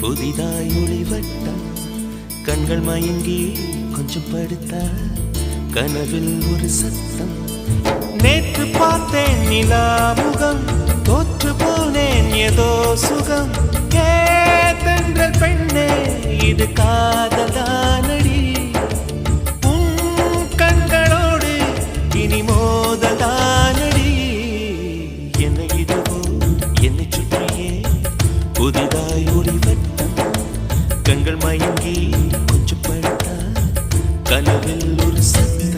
புதிதாய் ஒளிவட்டம் கண்கள் மயங்கி கொஞ்சம் படுத்தா கனவில் ஒரு சத்தம். நேற்று பார்த்தேன் நிலா முகம், தோற்று போனேன் ஏதோ சுகம். கேதென்றல் பெண்ணே இது காதலானடி, உன் கண்களோடு இனி மோதலானடி. என்னை இதுவோ என்னை சுற்றியே புதிதாய் ஒளிவட்டம் கண்கள் மயங்கி கொஞ்சம் படுத்தா கனவில் ஒரு சத்தம்.